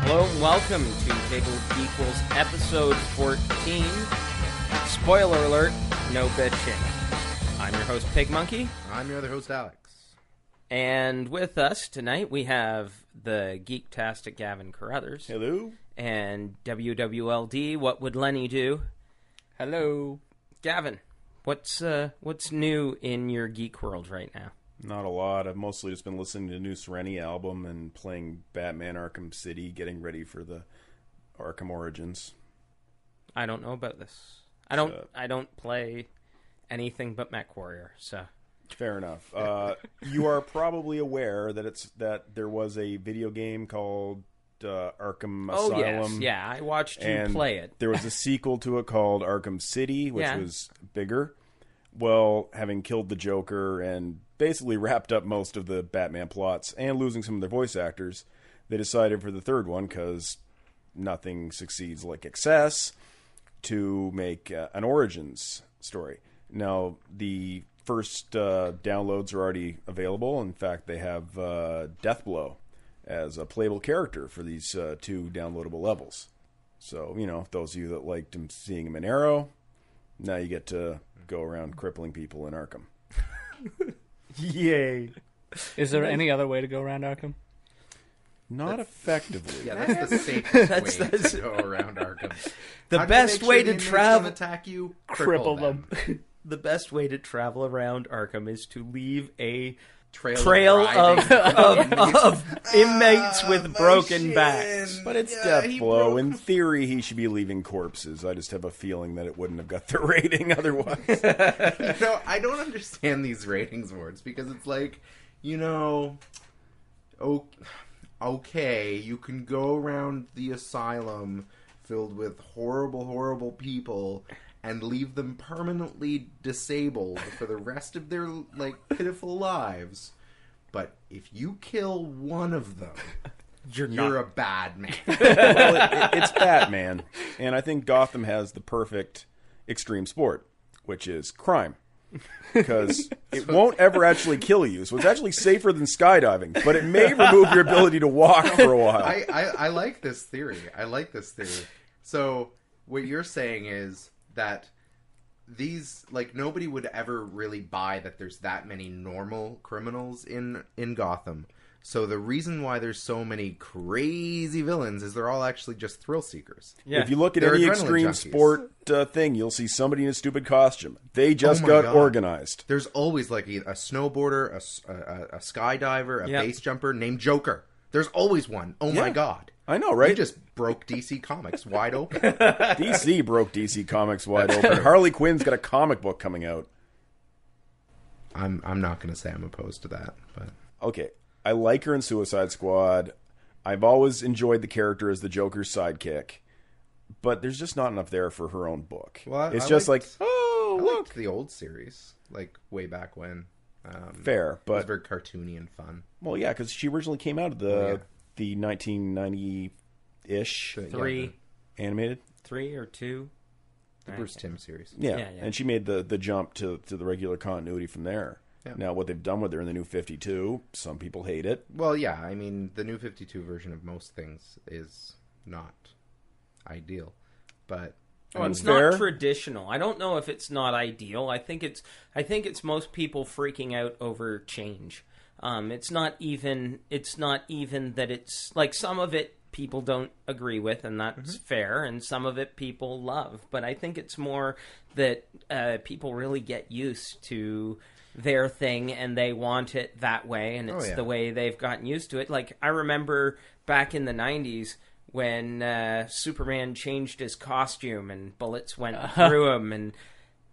Hello and welcome to Table of Geequals episode 14. Spoiler alert, no bitching. I'm your host, PigMonkey. I'm your other host, Alex. And with us tonight we have the Geektastic Gavin Carruthers. Hello. And WWLD, What Would Lenny Do? Hello. Gavin, what's new in your geek world right now? Not a lot. I've mostly just been listening to the new Serenity album and playing Batman Arkham City, getting ready for the Arkham Origins. I don't know about this. I don't play anything but MechWarrior, so... Fair enough. You are probably aware that there was a video game called Arkham Asylum. Yes. Yeah, I watched you play it. There was a sequel to it called Arkham City, which was bigger. Well, having killed the Joker and basically wrapped up most of the Batman plots and losing some of their voice actors, they decided for the third one, because nothing succeeds like excess, to make an Origins story. Now, the first downloads are already available. In fact, they have Deathblow as a playable character for these two downloadable levels. So, those of you that liked seeing him in Arrow, now you get to go around crippling people in Arkham. Yay. Is there any other way to go around Arkham? Not effectively. Yeah, that's the safest way to go around Arkham. The best way to travel... attack you, Cripple them. The best way to travel around Arkham is to leave a trail of inmates with broken backs. But it's Deathblow. In theory, he should be leaving corpses. I just have a feeling that it wouldn't have got the rating otherwise. I don't understand these ratings words, because it's like, okay, you can go around the asylum filled with horrible, horrible people and leave them permanently disabled for the rest of their, pitiful lives. But if you kill one of them, you're a bad man. Well, it's Batman. And I think Gotham has the perfect extreme sport, which is crime. Because it won't ever actually kill you. So it's actually safer than skydiving. But it may remove your ability to walk for a while. I like this theory. So what you're saying is that these, nobody would ever really buy that there's that many normal criminals in Gotham. So the reason why there's so many crazy villains is they're all actually just thrill seekers. Yeah. If you look at any extreme sport thing, you'll see somebody in a stupid costume. They just got organized. There's always a snowboarder, a skydiver, a base jumper named Joker. There's always one. Oh my God. I know, right? You just broke DC Comics wide open. DC broke DC Comics wide open. Harley Quinn's got a comic book coming out. I'm not going to say I'm opposed to that, but okay. I like her in Suicide Squad. I've always enjoyed the character as the Joker's sidekick, but there's just not enough there for her own book. Well, it's just I liked the old series, way back when. Fair, but it was very cartoony and fun. Well, yeah, because she originally came out of the 1990-ish animated 3 or 2 the Bruce Timm series. Yeah, and she made the jump to the regular continuity from there. Yeah. Now, what they've done with her in the New 52, some people hate it. Well, yeah, I mean, the New 52 version of most things is not ideal, but it's not traditional. I don't know if it's not ideal. I think it's most people freaking out over change. It's not even that it's some of it people don't agree with, and that's fair, and some of it people love. But I think it's more that people really get used to their thing and they want it that way, and it's the way they've gotten used to it. I remember back in the 90s when Superman changed his costume and bullets went through him, and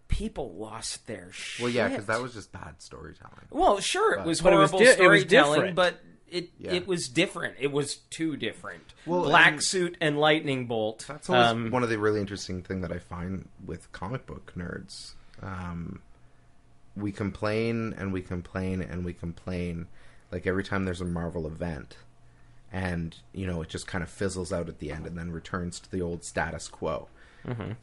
people lost their shit. Well, yeah, because that was just bad storytelling. Well, sure, it was horrible storytelling, but it was different. It was too different. Well, Black Suit and Lightning Bolt. That's always one of the really interesting things that I find with comic book nerds. We complain and we complain and we complain, every time there's a Marvel event, and it just kind of fizzles out at the end and then returns to the old status quo.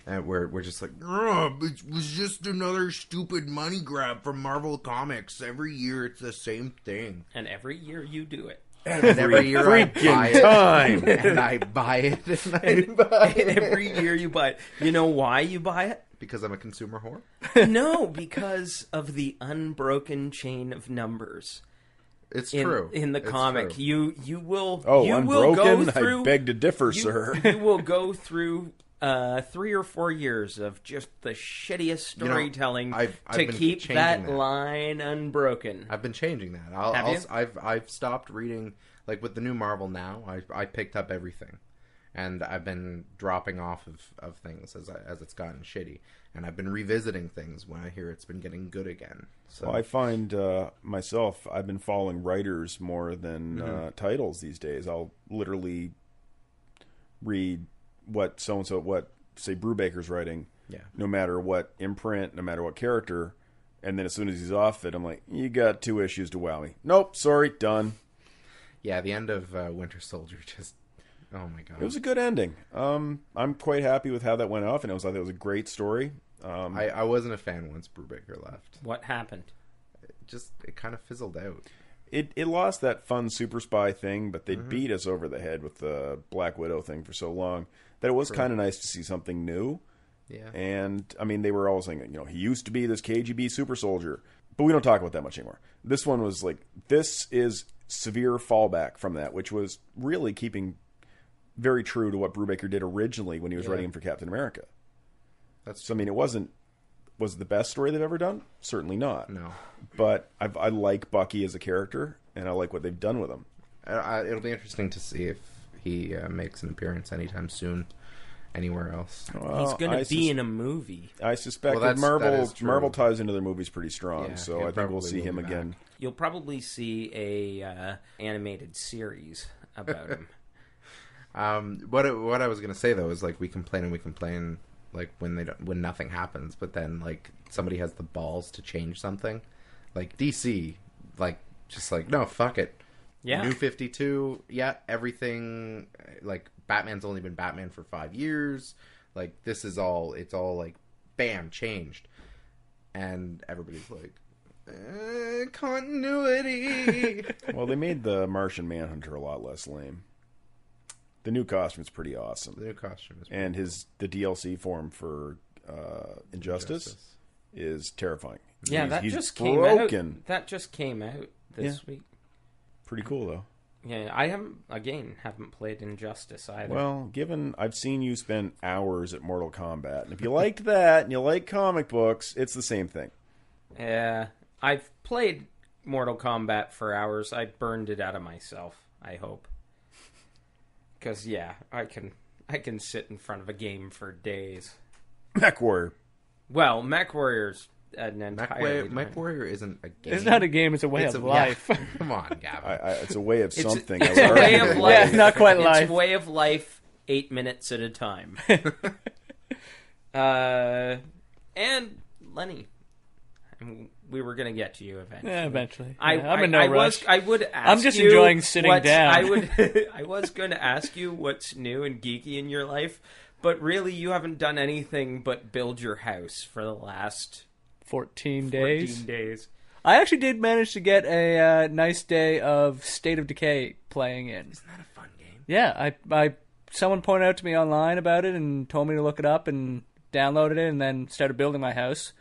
And we're just it was just another stupid money grab from Marvel Comics. Every year it's the same thing. And every year you do it. every year I buy it, time. and I buy it, and I buy it. Every year you buy it. You know why you buy it? Because I'm a consumer whore? No, because of the unbroken chain of numbers. It's in, true. In the it's comic, true. you will. Oh, you unbroken? will go through, I beg to differ, sir. You will go through 3 or 4 years of just the shittiest storytelling I've to been keep changing that line unbroken. I've been changing that. Have you? I've stopped reading, like with the new Marvel now. I picked up everything, and I've been dropping off of things as it's gotten shitty, and I've been revisiting things when I hear it's been getting good again. So Well, I find myself, I've been following writers more than titles these days. I'll literally read what so-and-so, say Brubaker's writing, no matter what imprint, no matter what character, and then as soon as he's off it, I'm like, you got 2 issues to wow me. Nope, sorry, done. Yeah, the end of Winter Soldier just, oh my god. It was a good ending. I'm quite happy with how that went off, and I thought it was a great story. I wasn't a fan once Brubaker left. What happened? It kind of fizzled out. It lost that fun super spy thing, but they beat us over the head with the Black Widow thing for so long that it was kind of nice to see something new. Yeah. And, I mean, they were all saying, he used to be this KGB super soldier. But we don't talk about that much anymore. This one was like, this is severe fallback from that, which was really keeping very true to what Brubaker did originally when he was writing him for Captain America. So, I mean, was it the best story they've ever done? Certainly not. No. But I like Bucky as a character, and I like what they've done with him. It'll be interesting to see if he makes an appearance anytime soon anywhere else. Well, He's going to be in a movie. I suspect that Marvel ties into their movies pretty strong, so I think we'll see him again. You'll probably see a animated series about him. What I was going to say, though, is like we complain, like when nothing happens, but then like somebody has the balls to change something, like DC, like just like no, fuck it, New 52, everything, like Batman's only been Batman for 5 years, like it's all like bam, changed, and everybody's like continuity. Well, they made the Martian Manhunter a lot less lame. The new costume's pretty awesome. The new costume is and the DLC form for Injustice is terrifying. Yeah, he's just broken. came out. That just came out this week. Pretty cool though. Yeah, I haven't played Injustice either. Well, I've seen you spend hours at Mortal Kombat, and if you liked that and you like comic books, it's the same thing. Yeah, I've played Mortal Kombat for hours. I burned it out of myself, I hope. Because, I can sit in front of a game for days. Mech Warrior. Well, Mech Warrior's an entirely Mech Warrior isn't a game. It's not a game, it's a way of life. Come on, Gavin. It's a way of something. It's a way of life. Yeah, not quite life. It's a way of life 8 minutes at a time. And Lenny. We were going to get to you eventually. Yeah, eventually. I'm in no rush. I would ask I'm just you enjoying sitting down. I was going to ask you what's new and geeky in your life, but really you haven't done anything but build your house for the last 14 days. 14 days. I actually did manage to get a nice day of State of Decay playing in. Isn't that a fun game? Yeah, someone pointed out to me online about it and told me to look it up and downloaded it and then started building my house.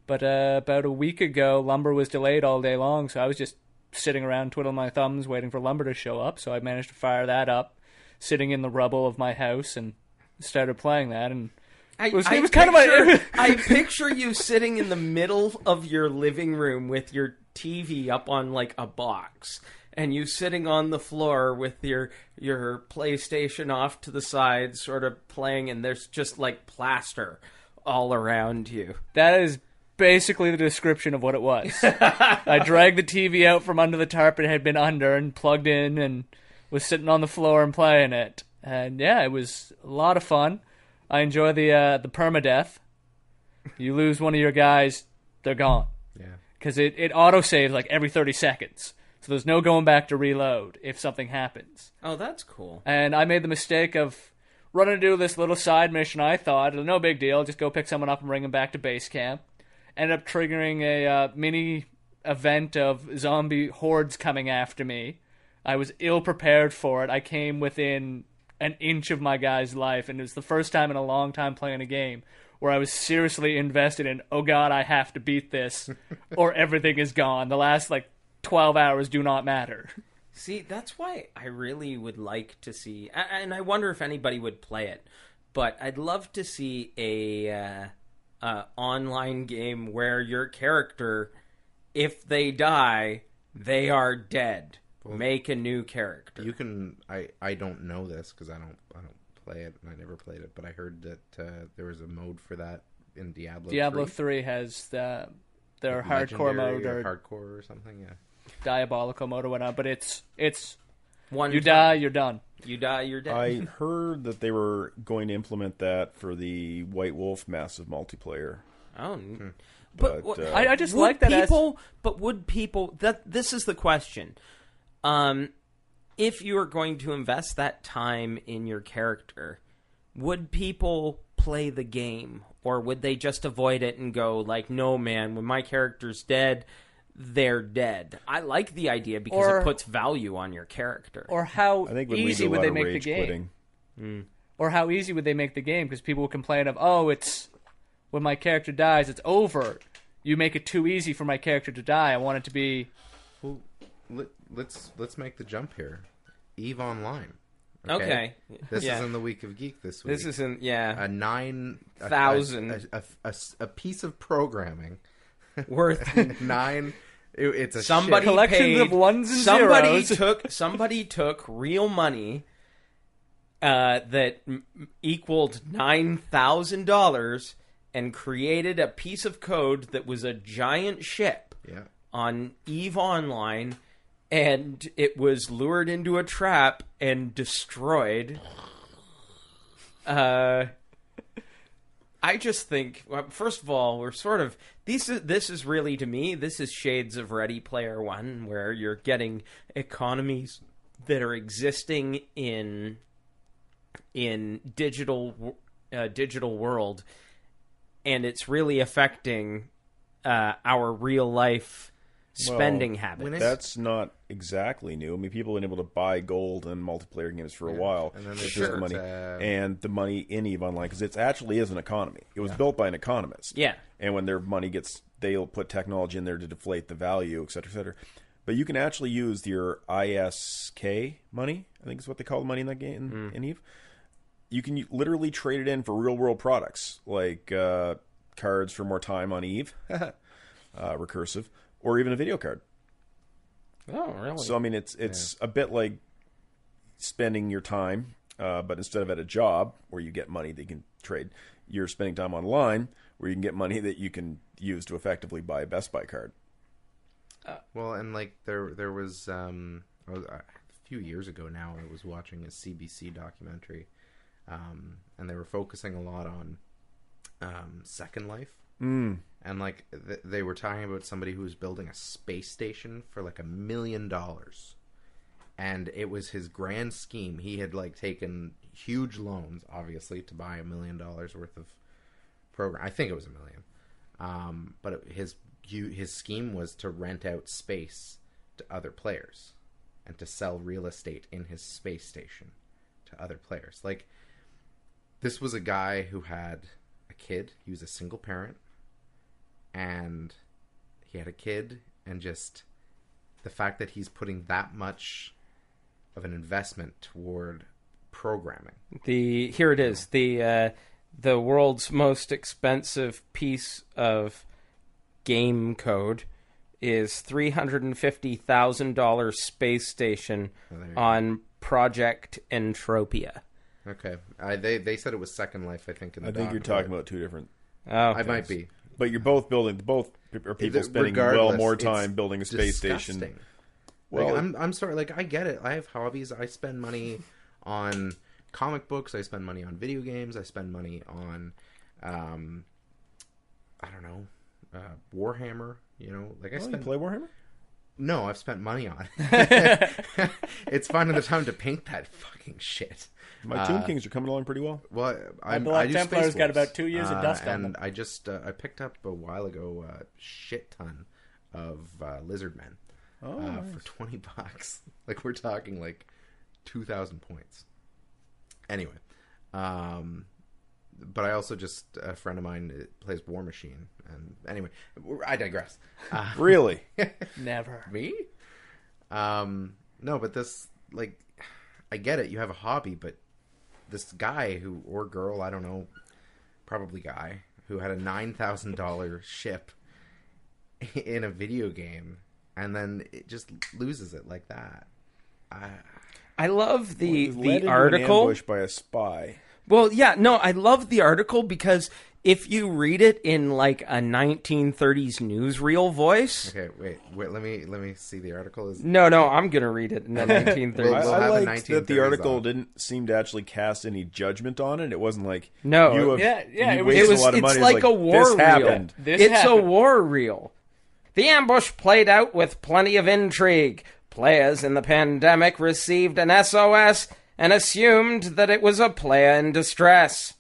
But about a week ago, lumber was delayed all day long, so I was just sitting around twiddling my thumbs waiting for lumber to show up. So I managed to fire that up, sitting in the rubble of my house, and started playing that. And it was kind of I picture you sitting in the middle of your living room with your TV up on like a box, and you sitting on the floor with your PlayStation off to the side, sort of playing, and there's just like plaster all around you. That is basically the description of what it was. I dragged the TV out from under the tarp it had been under and plugged in and was sitting on the floor and playing it. And yeah, it was a lot of fun. I enjoy the permadeath. You lose one of your guys, they're gone. Yeah. Because it auto-saves like every 30 seconds. So there's no going back to reload if something happens. Oh, that's cool. And I made the mistake of running to do this little side mission. I thought, no big deal, just go pick someone up and bring them back to base camp. Ended up triggering a mini event of zombie hordes coming after me. I was ill prepared for it. I came within an inch of my guy's life, and it was the first time in a long time playing a game where I was seriously invested in, oh god, I have to beat this, or everything is gone. The last, 12 hours do not matter. See, that's why I really would like to see, and I wonder if anybody would play it, but I'd love to see a online game where your character, if they die, they are dead. Well, make a new character. You can. I don't know this because I don't play it, and I never played it. But I heard that there was a mode for that in Diablo. Diablo 3 has their hardcore mode or hardcore or something. Yeah, diabolical mode or whatnot. But it's one. You die, you're done. You die, you're dead. I heard that they were going to implement that for the White Wolf massive multiplayer. Oh. But I just like that. But would people? This is the question. If you are going to invest that time in your character, would people play the game, or would they just avoid it and go no, man, when my character's dead, they're dead? I like the idea because it puts value on your character. Or how easy would they make the game? Or how easy would they make the game? Because people will complain of, it's when my character dies, it's over. You make it too easy for my character to die. I want it to be. Well, let's make the jump here. EVE Online. Okay. This is in the Week of Geek this week. This isn't, a 9,000 a piece of programming worth 9. It's a somebody collections of ones and zeros. Somebody took real money that equaled $9,000 and created a piece of code that was a giant ship on EVE Online. And it was lured into a trap and destroyed. I just think, first of all, we're sort of this is really, to me, this is shades of Ready Player One, where you're getting economies that are existing in digital world, and it's really affecting our real life spending habits. That's not exactly new. I mean, people have been able to buy gold in multiplayer games for a while. And then there's money. And the money in EVE Online, because it actually is an economy. It was built by an economist. Yeah. And when their money they'll put technology in there to deflate the value, et cetera, et cetera. But you can actually use your ISK money, I think is what they call the money in that game, in EVE. You can literally trade it in for real-world products, like cards for more time on EVE, recursive, or even a video card. Oh, really? So, I mean, it's a bit like spending your time, but instead of at a job where you get money that you can trade, you're spending time online where you can get money that you can use to effectively buy a Best Buy card. Well, and there was a few years ago now, I was watching a CBC documentary, and they were focusing a lot on Second Life. And they were talking about somebody who was building a space station for $1 million, and it was his grand scheme. He had taken huge loans, obviously, to buy $1 million worth of program. I think it was $1 million, but his scheme was to rent out space to other players and to sell real estate in his space station to other players. This was a guy who had a kid. He was a single parent. And he had a kid, and just the fact that he's putting that much of an investment toward programming. Here it is. The world's most expensive piece of game code is $350,000 space station on Project Entropia. Okay, they said it was Second Life. I think you're talking about two different. I might be. But you're both are people spending more time building a space station. Well, I'm sorry. I get it. I have hobbies. I spend money on comic books. I spend money on video games. I spend money on, I don't know, Warhammer. You play Warhammer? No, I've spent money on it. It's finding the time to paint that fucking shit. My Tomb Kings are coming along pretty well. Well, I do Templar's got about 2 years of dust on them. And I just I picked up a while ago a shit ton of Lizardmen. nice. For $20. Like, we're talking like 2,000 points. Anyway, but I also just, a friend of mine plays War Machine, and anyway, I digress. Really? Never. Me? No, but this, like, I get it. You have a hobby, but this guy or girl, I don't know, probably guy, who had a $9,000 ship in a video game, and then it just loses it like that. I love the Led into article. an ambush by a spy. Well, yeah, no, I love the article because if you read it in like a 1930s newsreel voice. Okay, wait. Let me see the article. No, I'm gonna read it in the 1930s. We'll I have a liked that the 1930s article on. didn't seem to actually cast any judgment on it. It wasn't like No. you have, Yeah, you it was- wasted It's a lot of money. It's like a war this reel. happened. It's happened. a war reel. The ambush played out with plenty of intrigue. Players in the pandemic received an SOS and assumed that it was a player in distress.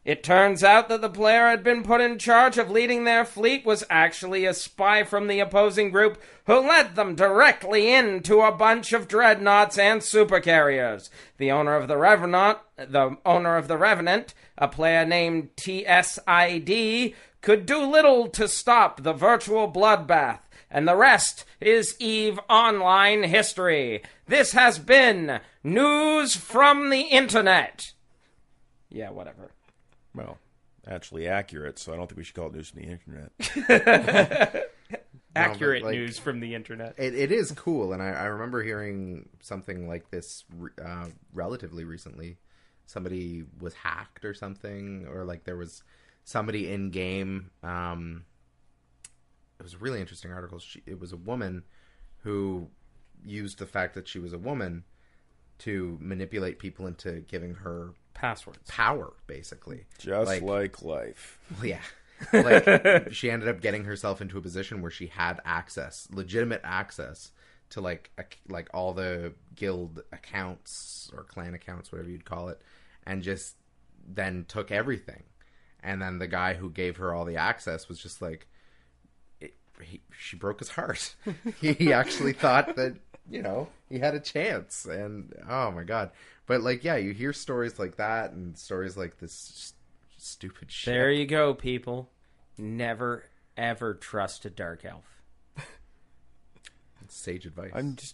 It turns out that the player had been put in charge of leading their fleet was actually a spy from the opposing group who led them directly into a bunch of dreadnoughts and supercarriers. The owner of the Revenant, a player named TSID, could do little to stop the virtual bloodbath, and the rest is EVE Online history. This has been News from the Internet. Yeah, whatever. Well, actually accurate, so I don't think we should call it news from the internet. Accurate like, news from the internet. It is cool, and I remember hearing something like this relatively recently. Somebody was hacked or something, or like there was somebody in game. It was a really interesting article. It was a woman who used the fact that she was a woman to manipulate people into giving her Passwords. power, basically. Just like life. Well, yeah. Like, she ended up getting herself into a position where she had legitimate access to like all the guild accounts or clan accounts, whatever you'd call it, and just then took everything. And then the guy who gave her all the access was just like, she broke his heart. He actually thought that, he had a chance. And oh my God. But like, yeah, you hear stories like that and stories like this stupid shit. There you go, people. Never, ever trust a dark elf. It's sage advice.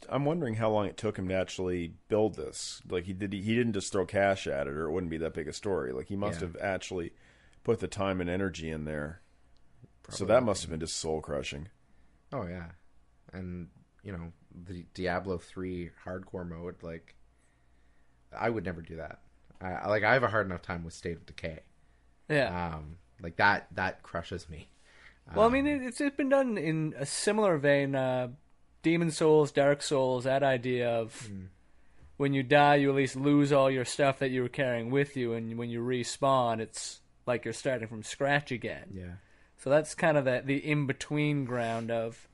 I'm wondering how long it took him to actually build this. Like he didn't just throw cash at it, or it wouldn't be that big a story. Like he must have actually put the time and energy in there. So that must have been just soul crushing. Oh yeah. And the Diablo 3 hardcore mode, like, I would never do that. I have a hard enough time with State of Decay. Yeah. Like that crushes me. Well, I mean, it's been done in a similar vein. Demon Souls, Dark Souls, that idea of when you die, you at least lose all your stuff that you were carrying with you, and when you respawn, it's like you're starting from scratch again. Yeah. So that's kind of the in-between ground of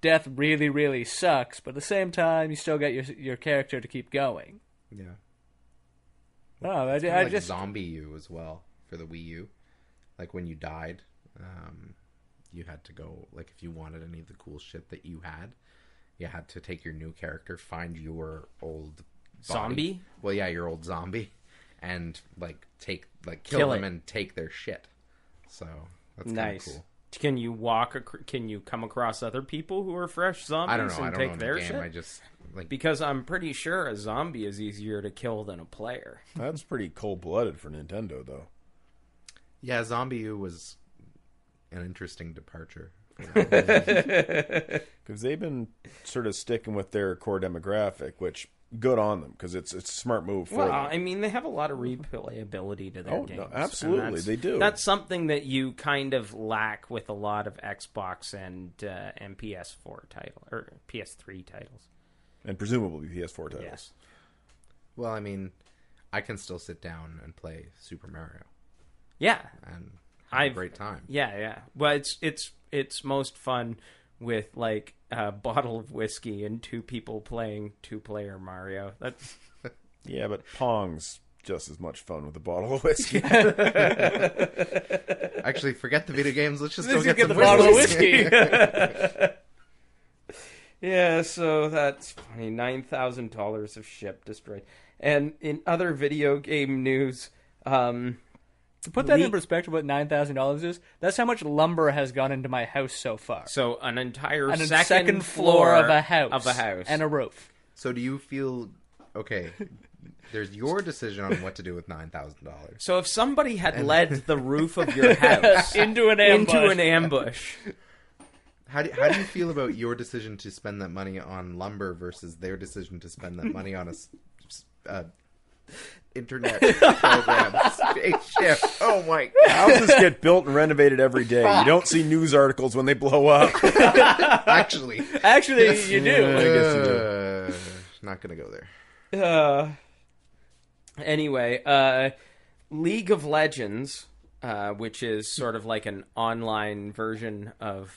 death really, really sucks, but at the same time, you still get your character to keep going. Yeah. Oh, It's kinda I like just... Zombie U as well for the Wii U. Like when you died, you had to go, like if you wanted any of the cool shit that you had to take your new character, find your old body. Zombie? Well, yeah, your old zombie, and kill them and take their shit. So that's kind of Nice. cool. Can you come across other people who are fresh zombies I don't know. and I don't take know in their the game. shit? I just like Because I'm pretty sure a zombie is easier to kill than a player. That's pretty cold-blooded for Nintendo, though. yeah, Zombie U was an interesting departure. Because they've been sort of sticking with their core demographic, which good on them, because it's a smart move for Well, them. I mean, they have a lot of replayability to their Oh, games. no, and absolutely, they do. That's something that you kind of lack with a lot of Xbox and PS4 titles or PS3 titles. And presumably PS4 titles. Yes. Well, I mean, I can still sit down and play Super Mario Yeah, and have a great time. Yeah. Well, it's most fun with like a bottle of whiskey and two people playing two-player Mario. That's Yeah, but Pong's just as much fun with a bottle of whiskey. Actually, forget the video games. Let's just Let's go just get get some the bottle of whiskey. whiskey. Yeah, so that's funny. $9,000 of ship destroyed. And in other video game news, To put that in perspective, what $9,000 is, that's how much lumber has gone into my house so far. so an entire Second floor of a house. And a roof. So do you feel... Okay, there's your decision on what to do with $9,000. So if somebody had led the roof of your house Into an ambush, How do you feel about your decision to spend that money on lumber versus their decision to spend that money on a internet program spaceship? Oh my God. Houses get built and renovated every day. You don't see news articles when they blow up. Actually, you do. I guess you do. Not gonna go there. Anyway, League of Legends, which is sort of like an online version of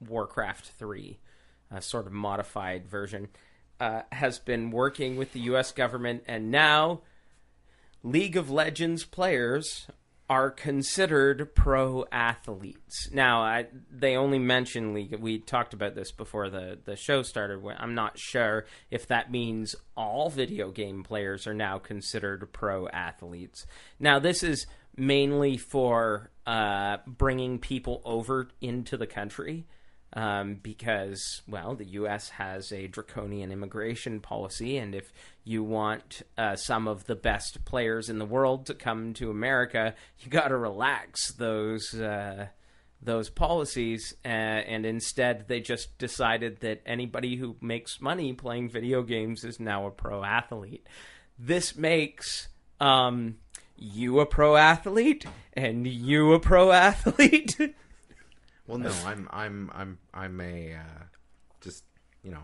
Warcraft 3, a sort of modified version, has been working with the U.S. government, and now League of Legends players are considered pro athletes. Now, they only mention League. We talked about this before the show started. I'm not sure if that means all video game players are now considered pro athletes. Now, this is mainly for bringing people over into the country. Because, well, the U.S. has a draconian immigration policy, and if you want some of the best players in the world to come to America, you got to relax those policies, and instead they just decided that anybody who makes money playing video games is now a pro athlete. This makes you a pro athlete, and you a pro athlete. Well, no, I'm a just, you know,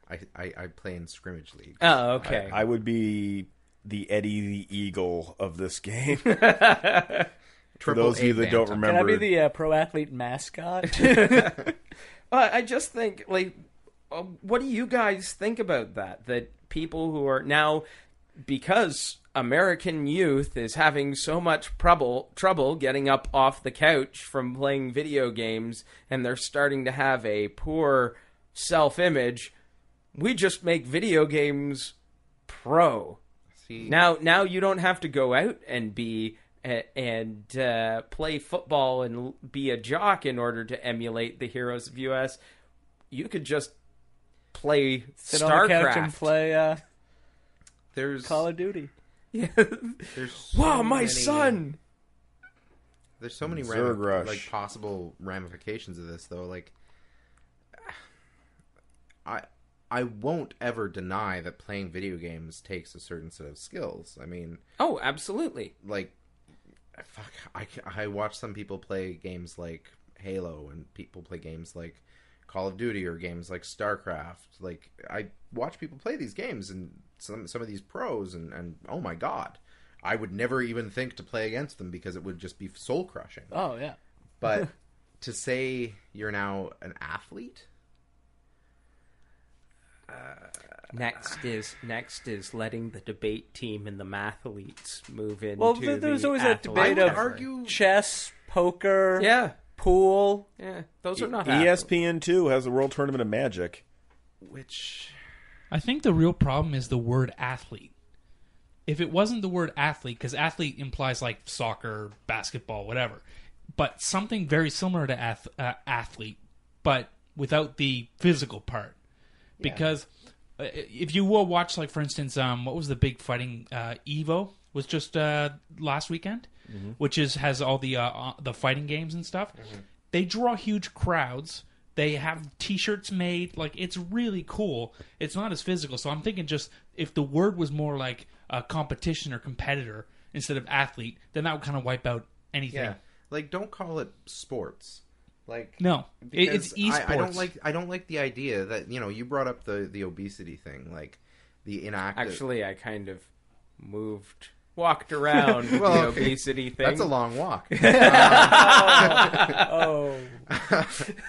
I play in scrimmage league. Oh, okay. I would be the Eddie the Eagle of this game. For those of you that don't remember. Can I be the pro athlete mascot? I just think, like, what do you guys think about that? That people who are now, because American youth is having so much trouble getting up off the couch from playing video games, and they're starting to have a poor self-image, we just make video games pro. See, now you don't have to go out and be and play football and be a jock in order to emulate the heroes of US. You could just play Sit StarCraft on the couch and play there's Call of Duty. Yeah. there's so Wow, my many- son. There's so many Zerg Rush. like possible ramifications of this, though. Like, I won't ever deny that playing video games takes a certain set of skills. I mean, Oh, absolutely. like, fuck, I watch some people play games like Halo, and people play games like Call of Duty or games like StarCraft. Like, I watch people play these games, and some of these pros, and oh my God, I would never even think to play against them because it would just be soul crushing. Oh, yeah. But to say you're now an athlete, Next is letting the debate team and the mathletes move into Well, there's the always that athlete. debate I would of argue chess, poker, Yeah, pool. yeah. Those are not ESPN2 has the World Tournament of Magic. which I think the real problem is the word athlete. If it wasn't the word athlete, because athlete implies like soccer, basketball, whatever, but something very similar to athlete, but without the physical part. Because if you will watch, like, for instance, what was the big fighting Evo was just last weekend, which has all the fighting games and stuff. They draw huge crowds. They have T-shirts made. Like, it's really cool. It's not as physical. So I'm thinking, just if the word was more like a competition or competitor instead of athlete, then that would kind of wipe out anything. yeah, like, don't call it sports. Like, No, because it's esports. I don't like the idea that, you know, you brought up the obesity thing, like the inactive. Actually, I kind of walked around with Well, the okay. obesity thing. That's a long walk. Oh.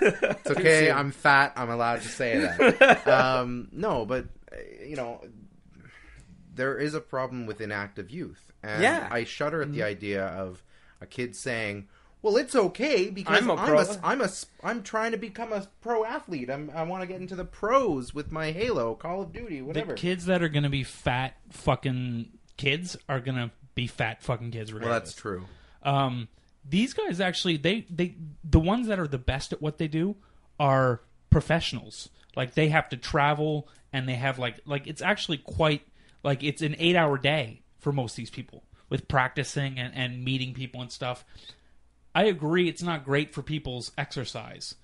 It's okay. I'm fat. I'm allowed to say that. No, but you know, there is a problem with inactive youth, and Yeah. I shudder at the idea of a kid saying, well, it's okay because I'm I'm trying to become a pro athlete. I want to get into the pros with my Halo, Call of Duty, whatever. The kids that are going to be fat fucking kids are going to be fat fucking kids regardless. Well, that's true. These guys actually, the ones that are the best at what they do are professionals. Like, they have to travel, and they have, like it's actually quite, like, it's an 8-hour day for most of these people with practicing and meeting people and stuff. I agree it's not great for people's exercise,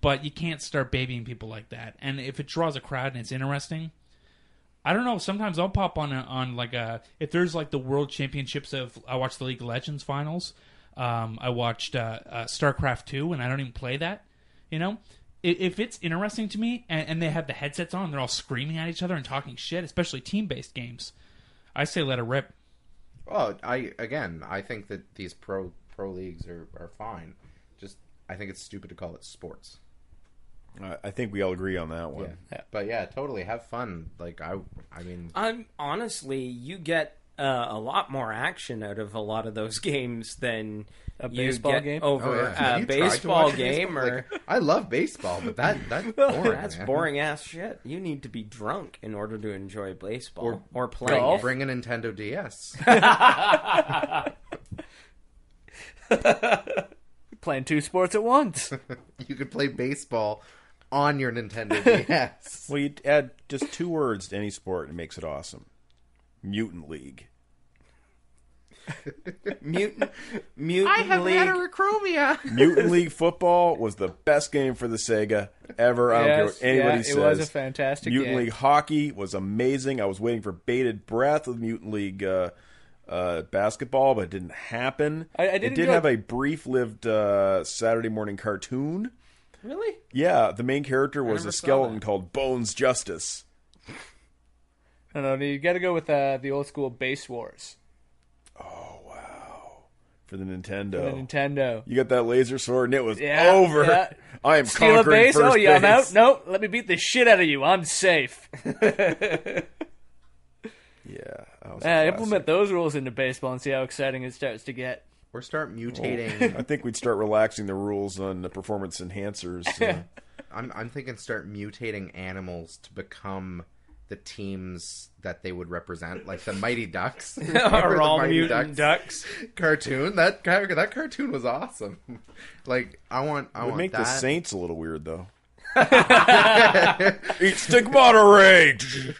but you can't start babying people like that. And if it draws a crowd and it's interesting, I don't know. Sometimes I'll pop on like if there's like the World Championships I watched the League of Legends finals. I watched StarCraft 2, and I don't even play that. You know, if it's interesting to me, and they have the headsets on, and they're all screaming at each other and talking shit, especially team-based games, I say let it rip. Well, I think that these pro leagues are fine. Just I think it's stupid to call it sports. I think we all agree on that one. Yeah. But yeah, totally have fun. Like I mean, honestly, you get a lot more action out of a lot of those games than a baseball game over a baseball game. Or like, I love baseball, but that's boring. That's boring ass shit. You need to be drunk in order to enjoy baseball or play golf. Bring a Nintendo DS. Playing 2 sports at once. You could play baseball on your Nintendo DS. Well, you add just 2 words to any sport and it makes it awesome. Mutant League. Mutant I have League. heterochromia. Mutant League football was the best game for the Sega ever. I don't care what anybody says. It was a fantastic Mutant game. League hockey was amazing. I was waiting for bated breath with Mutant League basketball, but it didn't happen. It did have a brief-lived Saturday morning cartoon. Really? Yeah, the main character was a skeleton called Bones Justice. I don't know. You got to go with the old school Base Wars. Oh, wow. For the Nintendo. You got that laser sword, and it was over. Yeah. I am Steal conquering a base? first base. I'm out? Nope. Let me beat the shit out of you. I'm safe. Yeah. Implement those rules into baseball and see how exciting it starts to get. Or start mutating. I think we'd start relaxing the rules on the performance enhancers. I'm thinking start mutating animals to become the teams that they would represent, like the Mighty Ducks. Are all mutant ducks cartoon? That cartoon was awesome. Like I want make that. The Saints a little weird though. Eat stigmata rage.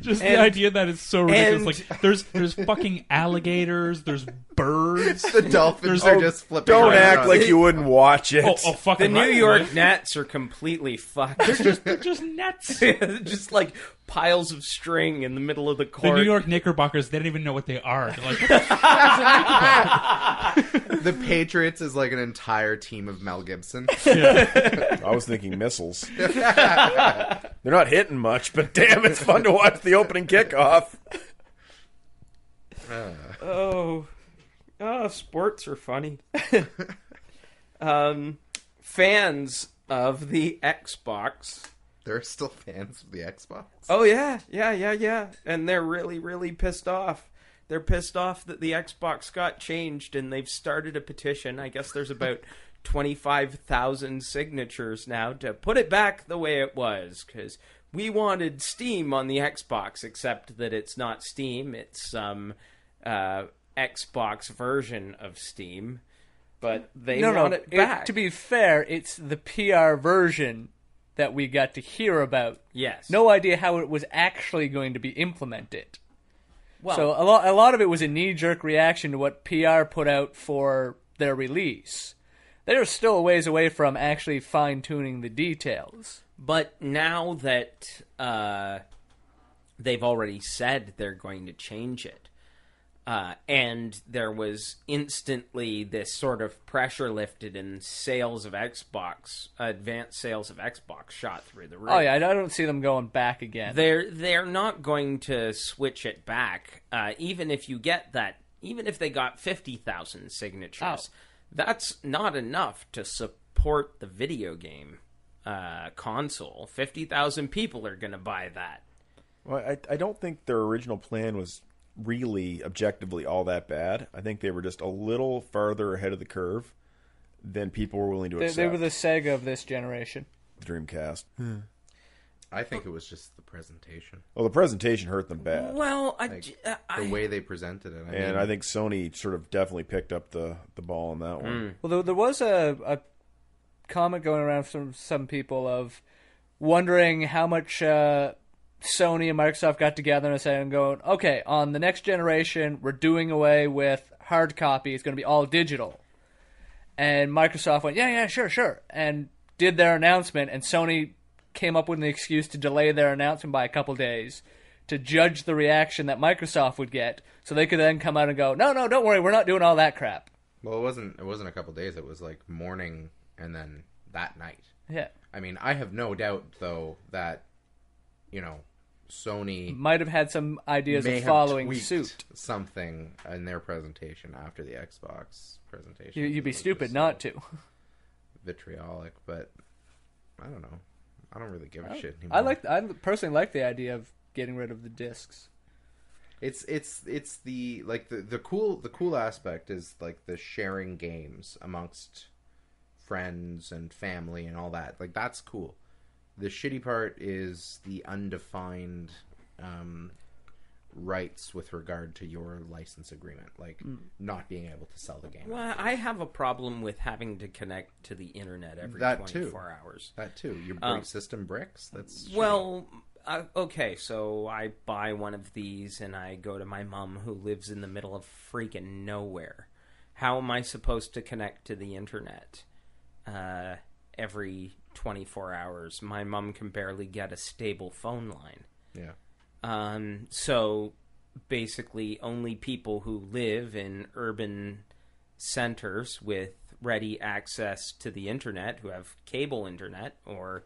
Just the idea that it's so ridiculous. Like there's fucking alligators, there's birds. The dolphins are just flipping. Don't around. act like you wouldn't watch it. The New York Nets are completely fucked. They're just nets. Just like piles of string in the middle of the court. The New York Knickerbockers, they don't even know what they are. They're like, The Patriots is like an entire team of Mel Gibson. Yeah. I was thinking missiles. They're not hitting much, but damn, it's fun to watch the opening kickoff. Sports are funny. Fans of the Xbox. There are still fans of the Xbox? Oh, yeah. And they're really, really pissed off. They're pissed off that the Xbox got changed, and they've started a petition. I guess there's about 25,000 signatures now to put it back the way it was, because we wanted Steam on the Xbox, except that it's not Steam. It's some Xbox version of Steam, but they want it back. To be fair, it's the PR version that we got to hear about. Yes. No idea how it was actually going to be implemented. Well, so a lot of it was a knee-jerk reaction to what PR put out for their release. They're still a ways away from actually fine-tuning the details. But now that they've already said they're going to change it, and there was instantly this sort of pressure lifted and sales of Xbox, advanced sales of Xbox shot through the roof. Oh yeah, I don't see them going back again. They're not going to switch it back, even if you get that. Even if they got 50,000 signatures, that's not enough to support the video game console. 50,000 people are going to buy that. Well, I don't think their original plan was really objectively all that bad. I think they were just a little farther ahead of the curve than people were willing to accept. They were the Sega of this generation. The Dreamcast. I think it was just the presentation. Well, the presentation hurt them bad. Well, The way they presented it. I think Sony sort of definitely picked up the ball on that one. Well, there was a comment going around from some people of wondering how much Sony and Microsoft got together and going, okay, on the next generation, we're doing away with hard copy. It's going to be all digital. And Microsoft went, yeah, sure, and did their announcement, and Sony came up with an excuse to delay their announcement by a couple days to judge the reaction that Microsoft would get, so they could then come out and go, no, don't worry, we're not doing all that crap. Well, it wasn't a couple days. It was like morning and then that night. Yeah. I mean, I have no doubt though that Sony Might have had some ideas may of have following tweaked suit. something in their presentation after the Xbox presentation. You'd be stupid not to. Vitriolic, but I don't know. I don't really give a shit anymore. I personally like the idea of getting rid of the discs. It's the like the cool aspect is like the sharing games amongst friends and family and all that. Like that's cool. The shitty part is the undefined rights with regard to your license agreement, like not being able to sell the game. Well, I have a problem with having to connect to the internet every 24 hours. That too. Your system bricks. That's well, okay. So I buy one of these and I go to my mom who lives in the middle of freaking nowhere. How am I supposed to connect to the internet every 24 hours? My mom can barely get a stable phone line. Yeah. So basically only people who live in urban centers with ready access to the internet, who have cable internet, or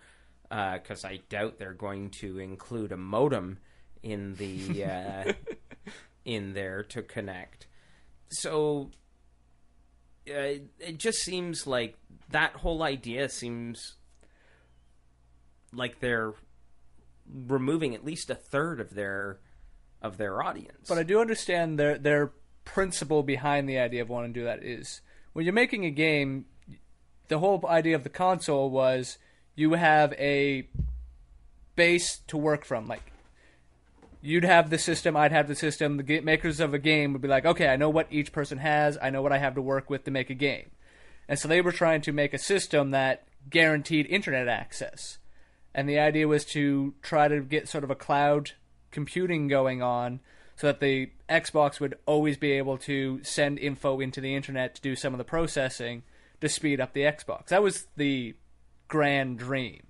because I doubt they're going to include a modem in the in there to connect. So it just seems like that whole idea seems like they're removing at least a third of their audience. But I do understand their principle behind the idea of wanting to do that is when you're making a game, the whole idea of the console was you have a base to work from. Like you'd have the system, I'd have the system. The makers of a game would be like, okay, I know what each person has. I know what I have to work with to make a game. And so they were trying to make a system that guaranteed internet access. And the idea was to try to get sort of a cloud computing going on so that the Xbox would always be able to send info into the internet to do some of the processing to speed up the Xbox. That was the grand dream.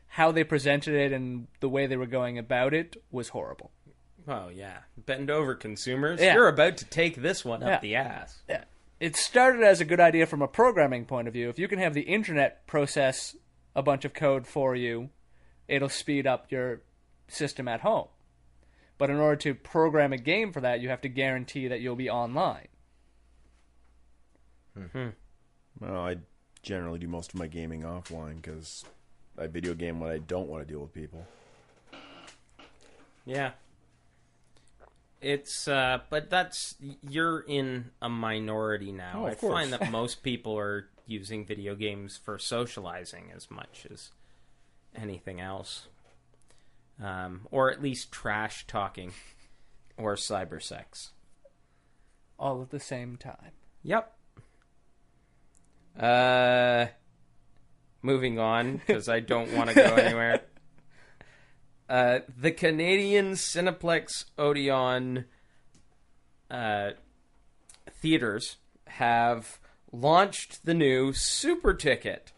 How they presented it and the way they were going about it was horrible. Oh, yeah. Bend over, consumers. Yeah. You're about to take this one up the ass. Yeah. It started as a good idea from a programming point of view. If you can have the internet process a bunch of code for you, it'll speed up your system at home. But in order to program a game for that, you have to guarantee that you'll be online. Mm-hmm. Well, I generally do most of my gaming offline because I video game when I don't want to deal with people. Yeah. It's, but you're in a minority now. Oh, of I course. find that most people are using video games for socializing as much as anything else. Or at least trash talking or cybersex. All at the same time. Yep. Moving on, because I don't want to go anywhere. The Canadian Cineplex Odeon theaters have launched the new Super Ticket.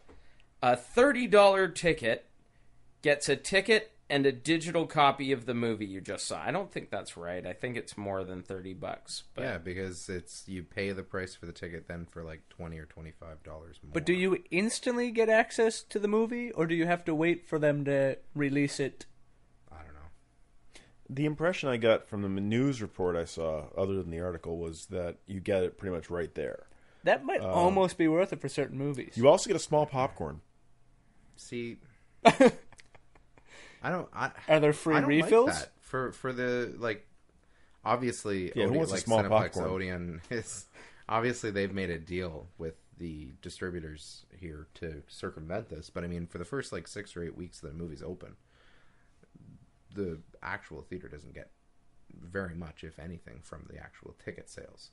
A $30 ticket gets a ticket and a digital copy of the movie you just saw. I don't think that's right. I think it's more than $30. But yeah, because you pay the price for the ticket then for like $20 or $25 more. But do you instantly get access to the movie, or do you have to wait for them to release it? I don't know. The impression I got from the news report I saw, other than the article, was that you get it pretty much right there. That might almost be worth it for certain movies. You also get a small popcorn. See, I don't. Are there free I don't refills? like that. For the like, obviously, who wants a like small Cineplex popcorn? Odeon is obviously they've made a deal with the distributors here to circumvent this. But I mean, for the first like 6 or 8 weeks that the movie's open, the actual theater doesn't get very much, if anything, from the actual ticket sales.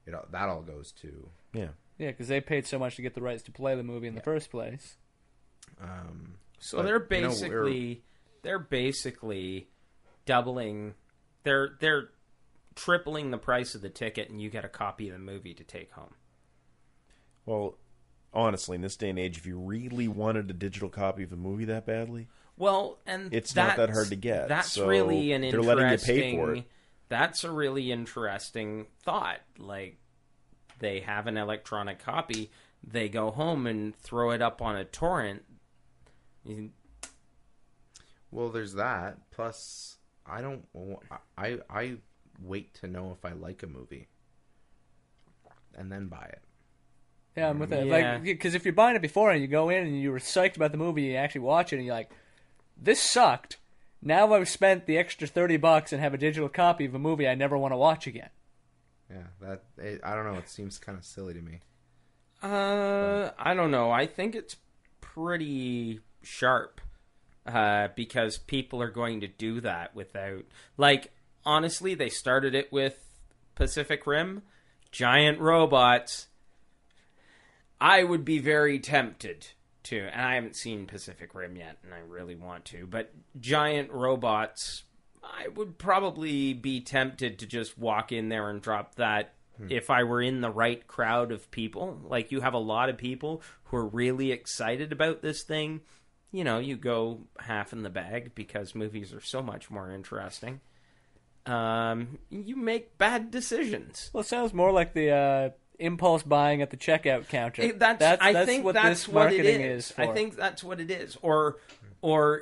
That all goes to Yeah, because they paid so much to get the rights to play the movie in the first place. So they're basically doubling, they're tripling the price of the ticket, and you get a copy of the movie to take home. well, honestly, in this day and age, if you really wanted a digital copy of a movie that badly, Well, and it's not that hard to get. That's so really an they're interesting. letting you pay for it. That's a really interesting thought. Like, they have an electronic copy, they go home and throw it up on a torrent. Well, there's that. Plus, I wait to know if I like a movie and then buy it. Yeah, I'm with that. Yeah. Like, because if you're buying it before and you go in and you were psyched about the movie, you actually watch it and you're like, this sucked. Now I've spent the extra $30 and have a digital copy of a movie I never want to watch again. Yeah, I don't know. It seems kind of silly to me. I don't know. I think it's pretty sharp because people are going to do that without... Like, honestly, they started it with Pacific Rim, giant robots. I would be very tempted to, and I haven't seen Pacific Rim yet, and I really want to, but giant robots, I would probably be tempted to just walk in there and drop that if I were in the right crowd of people. Like, you have a lot of people who are really excited about this thing. You know, you go half in the bag because movies are so much more interesting. You make bad decisions. Well, it sounds more like the impulse buying at the checkout counter. I think what that's this what it marketing is. for. I think that's what it is. Or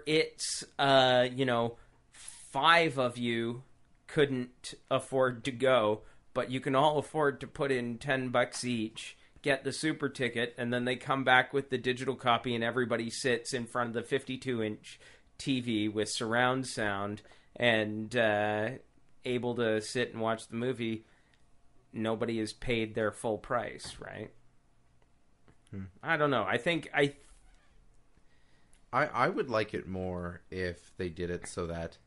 it's 5 of you couldn't afford to go, but you can all afford to put in $10 each, get the super ticket, and then they come back with the digital copy, and everybody sits in front of the 52-inch TV with surround sound and able to sit and watch the movie. Nobody has paid their full price, right? I don't know. I think I would like it more if they did it so that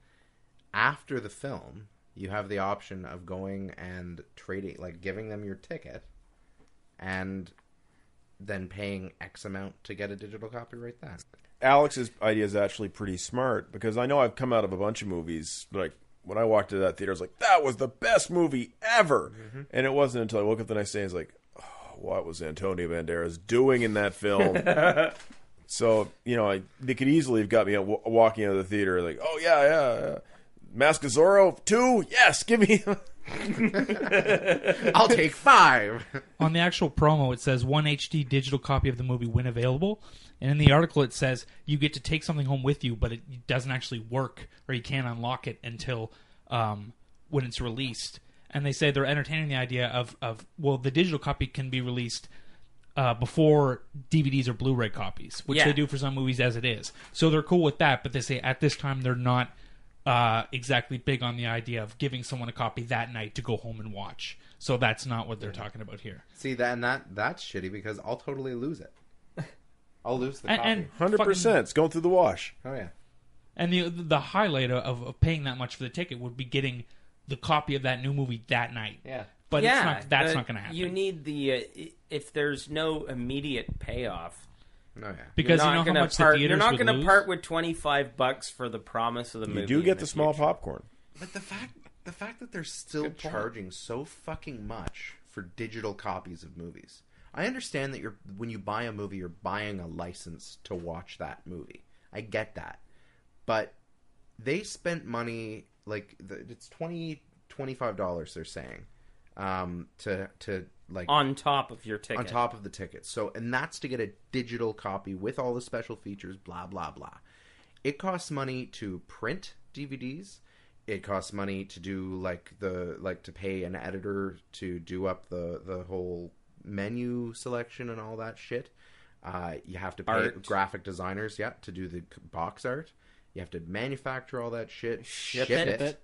after the film, you have the option of going and trading, like giving them your ticket, and then paying X amount to get a digital copy right then. Alex's idea is actually pretty smart, because I know I've come out of a bunch of movies, like, when I walked into that theater, I was like, that was the best movie ever. Mm-hmm. And it wasn't until I woke up the next day, I was like, oh, what was Antonio Banderas doing in that film? So, they could easily have got me walking out of the theater like, oh, yeah. Mask of Zorro 2? Yes, give me... I'll take 5. On the actual promo, it says 1 HD digital copy of the movie when available. And in the article, it says you get to take something home with you, but it doesn't actually work, or you can't unlock it until when it's released. And they say they're entertaining the idea of the digital copy can be released before DVDs or Blu-ray copies, which they do for some movies as it is. So they're cool with that, but they say at this time they're not exactly big on the idea of giving someone a copy that night to go home and watch. So that's not what they're talking about here. See, that's shitty, because I'll totally lose it. I'll lose the copy. And 100%. It's going through the wash. Oh, yeah. And the highlight of paying that much for the ticket would be getting the copy of that new movie that night. Yeah. But that's not going to happen. You need if there's no immediate payoff. Oh, yeah. Because you know how much the theaters you're not going to part with $25 for the promise of the movie. You do get the small popcorn. But the fact that they're still charging so fucking much for digital copies of movies. I understand that when you buy a movie, you're buying a license to watch that movie. I get that. But they spent money, like, it's $25 they're saying, to like... On top of your ticket. On top of the ticket. So, and that's to get a digital copy with all the special features, blah, blah, blah. It costs money to print DVDs. It costs money to do, to pay an editor to do up the whole menu selection and all that shit. You have to pay graphic designers, to do the box art. You have to manufacture all that shit, ship it.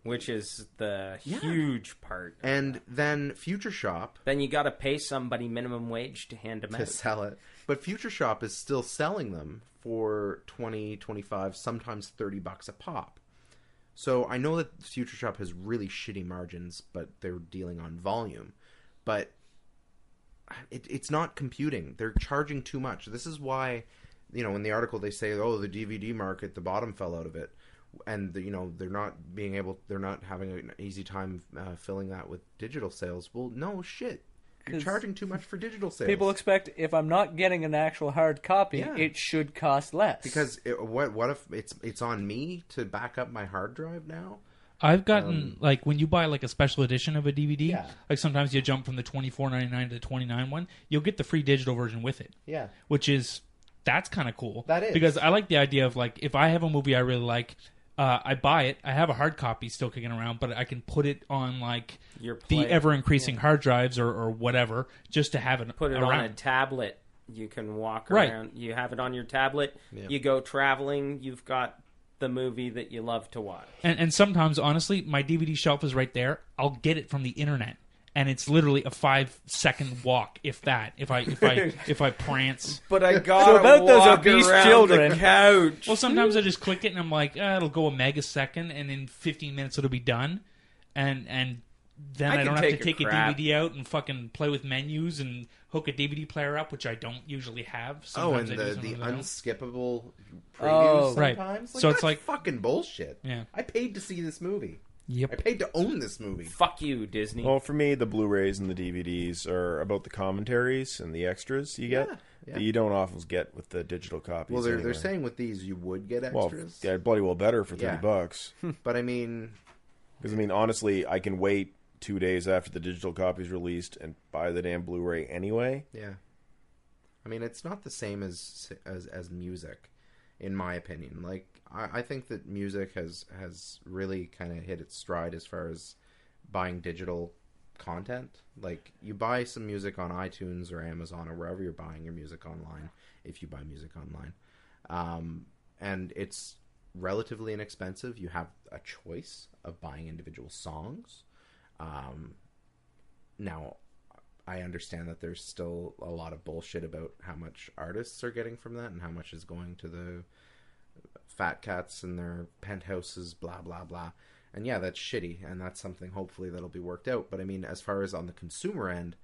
which is the huge part. And then Future Shop... Then you got to pay somebody minimum wage to hand them out. To sell it. But Future Shop is still selling them for $20, $25, sometimes $30 a pop. So I know that Future Shop has really shitty margins, but they're dealing on volume. But it's not computing. They're charging too much. This is why, in the article they say, oh, the DVD market, the bottom fell out of it. And, they're not having an easy time filling that with digital sales. Well, no shit. You're charging too much for digital sales. People expect if I'm not getting an actual hard copy, it should cost less. Because what if it's on me to back up my hard drive now? I've gotten when you buy a special edition of a DVD, sometimes you jump from the $24.99 to the $29 one, you'll get the free digital version with it. Yeah, that's kind of cool. That is, because I like the idea of if I have a movie I really like. I buy it. I have a hard copy still kicking around, but I can put it on the ever-increasing hard drives or whatever, just to have it Put it around. on a tablet. You can walk around. You have it on your tablet. Yeah. You go traveling. You've got the movie that you love to watch. And sometimes, honestly, my DVD shelf is right there. I'll get it from the internet. And it's literally a 5-second walk, if that. If I prance. But I gotta walk around the couch. Well, sometimes I just click it and I'm like, it'll go a megasecond, and in 15 minutes it'll be done, and then I don't have to take a DVD out and fucking play with menus and hook a DVD player up, which I don't usually have. Sometimes and the unskippable previews sometimes. Right. So it's fucking bullshit. Yeah. I paid to see this movie. Yep. I paid to own this movie. Fuck you, Disney. Well, for me, the Blu-rays and the DVDs are about the commentaries and the extras you get that you don't often get with the digital copies. Well, they're saying with these you would get extras. Well, bloody well better for $30. But I mean... Because, honestly, I can wait 2 days after the digital copy is released and buy the damn Blu-ray anyway. Yeah. I mean, it's not the same as music, in my opinion. I think that music has really kind of hit its stride as far as buying digital content. You buy some music on iTunes or Amazon or wherever you're buying your music online, if you buy music online. And it's relatively inexpensive. You have a choice of buying individual songs. Now, I understand that there's still a lot of bullshit about how much artists are getting from that and how much is going to the fat cats and their penthouses, blah, blah, blah. And yeah, that's shitty, and that's something hopefully that'll be worked out. But I mean, as far as on the consumer end,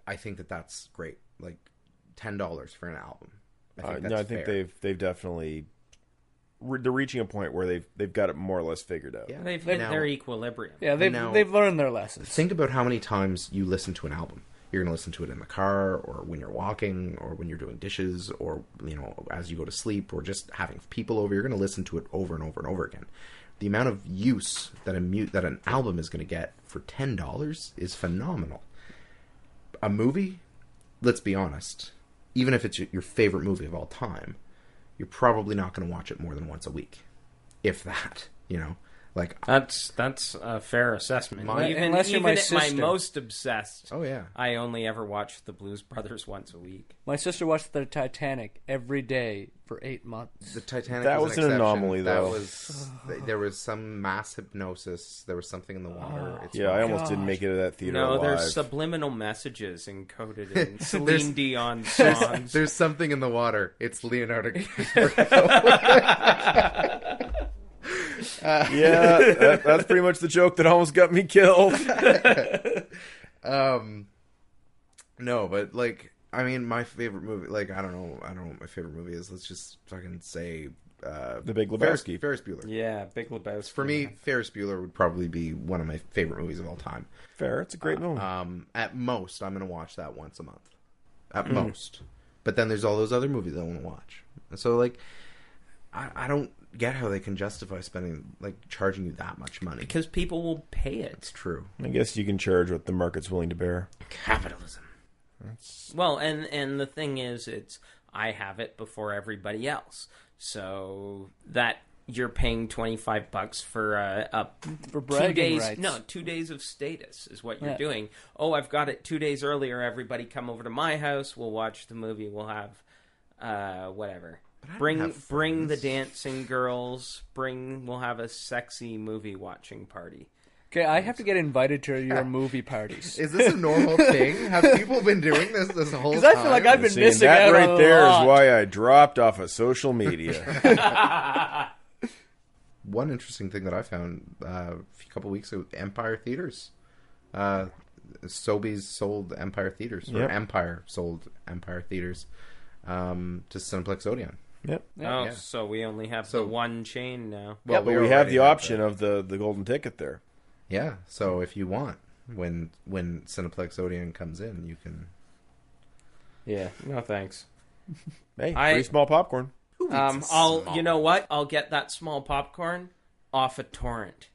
I think that that's great. $10 for an album. I think fair. they've definitely... They're reaching a point where they've got it more or less figured out. Yeah, they've hit their equilibrium. Yeah, they've learned their lessons. Think about how many times you listen to an album. You're going to listen to it in the car, or when you're walking, or when you're doing dishes, or as you go to sleep, or just having people over. You're going to listen to it over and over and over again. The amount of use that an album is going to get for $10 is phenomenal. A movie, let's be honest, even if it's your favorite movie of all time, you're probably not going to watch it more than once a week, if that. That's a fair assessment. Unless you're my sister. My most obsessed. Oh yeah. I only ever watched the Blues Brothers once a week. My sister watched the Titanic every day for 8 months. The Titanic. That was an anomaly, that though. There was some mass hypnosis. There was something in the water. I almost didn't make it to that theater alive. There's subliminal messages encoded in Celine Dion songs. There's something in the water. It's Leonardo DiCaprio. That's pretty much the joke that almost got me killed. No, but my favorite movie, I don't know what my favorite movie is. Let's just fucking say The Big Lebowski. Ferris Bueller. Yeah, Big Lebowski. For me, Ferris Bueller would probably be one of my favorite movies of all time. Fair, it's a great movie. At most, I'm going to watch that once a month. At most. But then there's all those other movies I want to watch. So I don't get how they can justify spending charging you that much money, because people will pay it. It's true. I guess you can charge what the market's willing to bear. Capitalism. Well, and the thing is, I have it before everybody else, so that you're paying $25 for for bragging 2 days. rights. No, 2 days of status is what you're doing. Oh, I've got it 2 days earlier. Everybody come over to my house. We'll watch the movie. We'll have whatever. Bring the dancing girls. We'll have a sexy movie watching party. Okay, I have to get invited to your movie parties. Is this a normal thing? Have people been doing this whole time? Because I feel like I've been missing that out right on there a is lot. why I dropped off of social media. One interesting thing that I found a couple weeks ago, Empire Theaters. Sobeys sold Empire Theaters, or Empire sold Empire Theaters to Cineplex Odeon. Yep. Oh, Yeah. so we only have the one chain now. Well, but we have the option of the golden ticket there. Yeah, so if you want, when Cineplex Odeon comes in, you can... Yeah, no thanks. Hey, free small popcorn. You know what? I'll get that small popcorn off a torrent.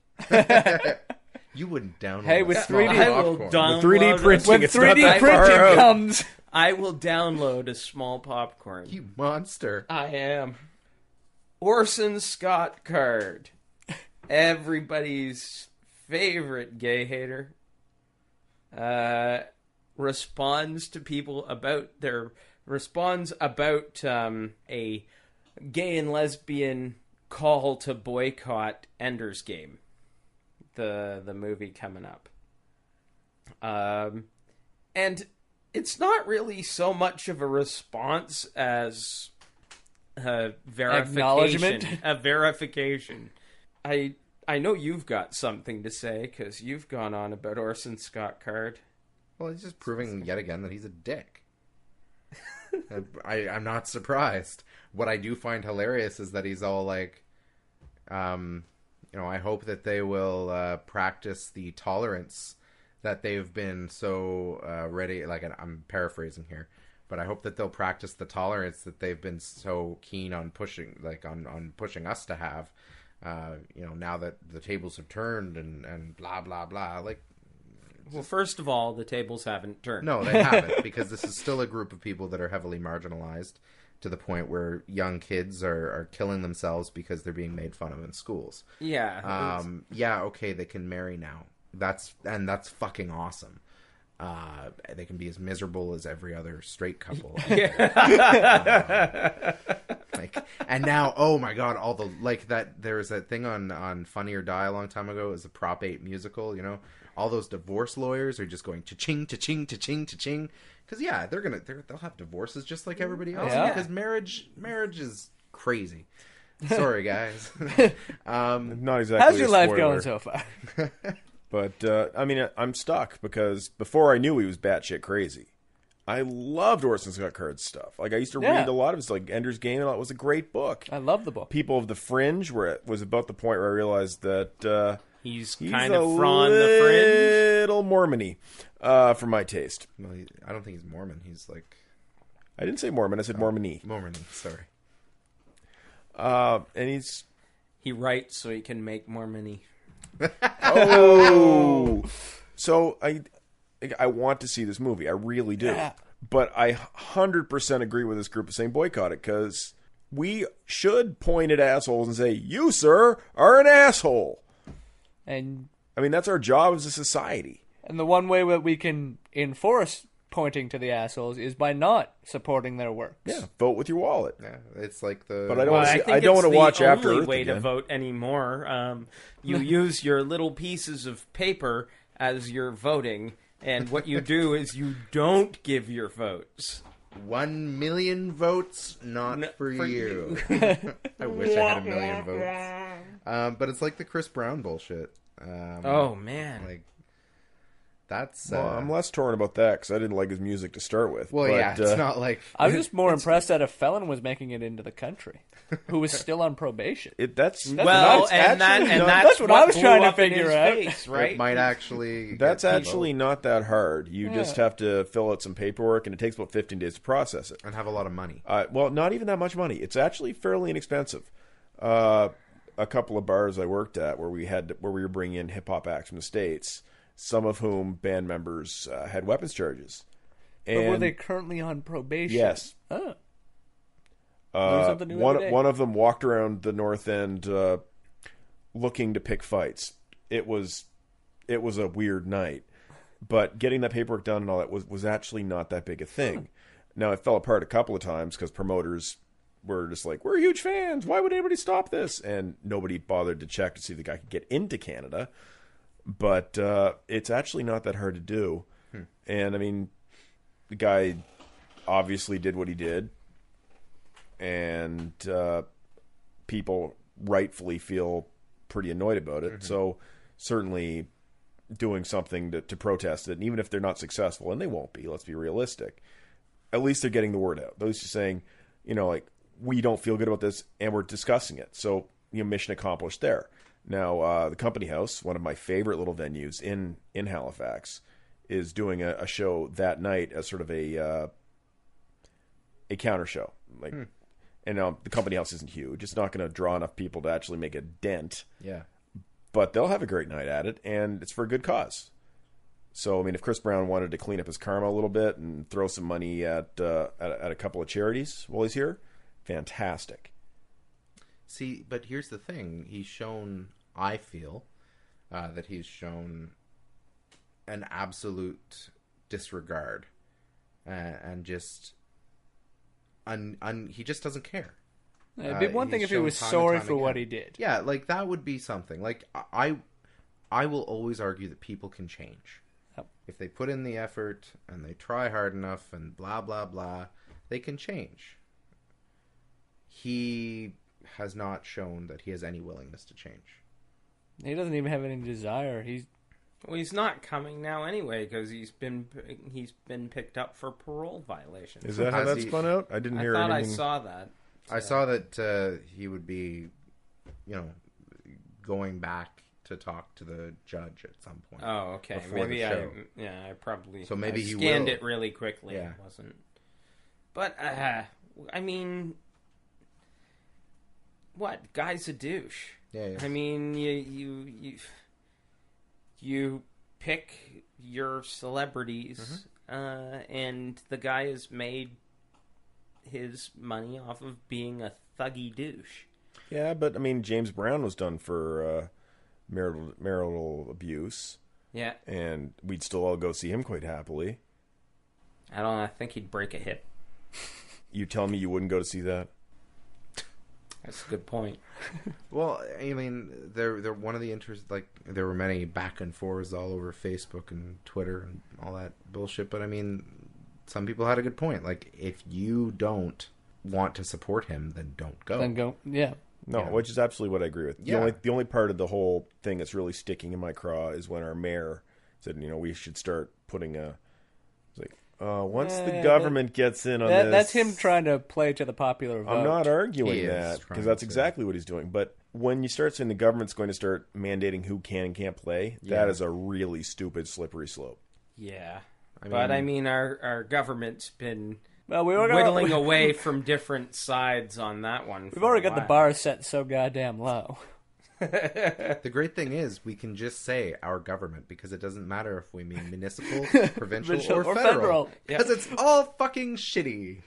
You wouldn't download. Hey, with 3D, I will With download 3D printing, when it's not 3D that far printing out. comes, I will download a small popcorn. You monster. I am. Orson Scott Card. Everybody's favorite gay hater. Responds about a gay and lesbian call to boycott Ender's Game, the movie coming up. And it's not really so much of a response as a verification. Acknowledgement? A verification. I know you've got something to say, because you've gone on about Orson Scott Card. Well, he's just proving yet again that he's a dick. I'm not surprised. What I do find hilarious is that he's all like, I hope that they will practice the tolerance that they've been so ready. Like, I'm paraphrasing here, but I hope that they'll practice the tolerance that they've been so keen on pushing, like on pushing us to have. Now that the tables have turned and blah blah blah. Like, well, first of all, the tables haven't turned. no, they haven't, because this is still a group of people that are heavily marginalized to the point where young kids are killing themselves because they're being made fun of in schools. Yeah. Okay, they can marry now. That's fucking awesome. They can be as miserable as every other straight couple. And now, oh my god, all the there was that thing on Funny or Die a long time ago. It was a Prop 8 musical. All those divorce lawyers are just going cha-ching, cha-ching, cha-ching, cha-ching. Because they'll have divorces just like everybody else. Yeah. Because marriage is crazy. Sorry, guys. Not exactly. how's your a life spoiler. going so far? But, I'm stuck because before I knew he was batshit crazy, I loved Orson Scott Card's stuff. Like, I used to read a lot of his, like, Ender's Game, and it was a great book. I love the book. People of the Fringe, where it was about the point where I realized that he's he's kind a of from the fringe. little Mormon-y for my taste. Well, I don't think he's Mormon. He's like... I didn't say Mormon, I said Mormon-y. Mormon, sorry. And He writes so he can make more money. Oh! So, I want to see this movie. I really do. Yeah. But I 100% agree with this group of saying boycott it, because we should point at assholes and say, you, sir, are an asshole. And I mean, that's our job as a society. the one way that we can enforce pointing to the assholes is by not supporting their works. Yeah, vote with your wallet. Yeah, it's like the... But I don't Well, want to I see, think I don't it's want to watch the After only Earth way again. to vote anymore. You use your little pieces of paper as you're voting, and what you do is you don't give your votes. 1 million votes, not for you. I wish I had 1 million votes. But it's like the Chris Brown bullshit. Oh man! Like, that's... Well, I'm less torn about that because I didn't like his music to start with. Well, but, yeah, it's not like... I was just more impressed that a felon was making it into the country who was still on probation. That's Well, not and actually not- that's what I was blew trying to up in figure his out. face, right? It might actually... That's get actually people not that hard. You just have to fill out some paperwork, and it takes about 15 days to process it. and have a lot of money. Well, not even that much money. It's actually fairly inexpensive. A couple of bars I worked at where we were bringing in hip hop acts from the States, some of whom band members had weapons charges. But were they currently on probation? Yes. Oh. Learn something new every day. One of them walked around the North End looking to pick fights. It was a weird night, but getting that paperwork done and all that was actually not that big a thing. Now, it fell apart a couple of times because promoters were just like, we're huge fans. Why would anybody stop this? And nobody bothered to check to see if the guy could get into Canada. But it's actually not that hard to do. And, I mean, the guy obviously did what he did. And people rightfully feel pretty annoyed about it. So certainly doing something to protest it, and even if they're not successful, and they won't be, let's be realistic, at least they're getting the word out. Those are saying, like, we don't feel good about this, and we're discussing it. So, mission accomplished there. Now, the Company House, one of my favorite little venues in Halifax, is doing a show that night as sort of a counter show. Like, and the Company House isn't huge. It's not going to draw enough people to actually make a dent. Yeah. But they'll have a great night at it, and it's for a good cause. So, I mean, if Chris Brown wanted to clean up his karma a little bit and throw some money at a couple of charities while he's here, fantastic. See, but here's the thing. I feel that he's shown an absolute disregard and just... he just doesn't care. It'd be one thing if he was sorry for what he did. Yeah, like that would be something. Like I will always argue that people can change. Yep. If they put in the effort and they try hard enough and blah blah blah, they can change. He has not shown that he has any willingness to change. He doesn't even have any desire. He's not coming now anyway because he's been picked up for parole violations. Is that how that's spun out? I didn't hear anything. I saw that. I saw that he would be, going back to talk to the judge at some point. Oh, okay. Maybe I probably he scanned it really quickly. Yeah. It wasn't. But I mean, what? Guy's a douche. Yeah. I mean, you pick your celebrities, and the guy has made his money off of being a thuggy douche. Yeah, but I mean, James Brown was done for marital abuse. Yeah, and we'd still all go see him quite happily. I think he'd break a hip. You tell me you wouldn't go to see that? That's a good point. Well, I mean, they're one of the interests. Like, there were many back and forths all over Facebook and Twitter and all that bullshit. But I mean, some people had a good point. Like, if you don't want to support him, then don't go. Then go, yeah. No, which is absolutely what I agree with. Yeah. The only part of the whole thing that's really sticking in my craw is when our mayor said, we should start putting once the government gets in on this... That's him trying to play to the popular vote. I'm not arguing that, because that's exactly what he's doing. But when you start saying the government's going to start mandating who can and can't play, that is a really stupid, slippery slope. Yeah. I mean, our government's been we whittling away from different sides on that one. We've already got the bar set so goddamn low. The great thing is we can just say our government, because it doesn't matter if we mean municipal, provincial, or federal. Because it's all fucking shitty.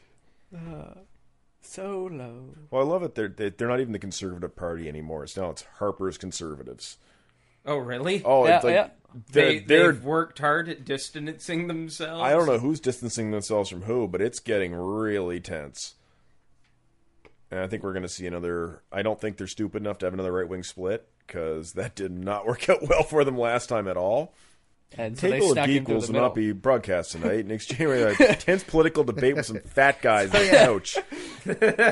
So low. Well, I love it. They're not even the Conservative Party anymore. It's Harper's Conservatives. Oh, really? Oh, yeah, it's like... Yeah. They've worked hard at distancing themselves. I don't know who's distancing themselves from who, but it's getting really tense. And I think we're going to see another... I don't think they're stupid enough to have another right-wing split, because that did not work out well for them last time at all. And so Table of Geequals will not be broadcast tonight. In exchange for a tense political debate with some fat guys on the couch.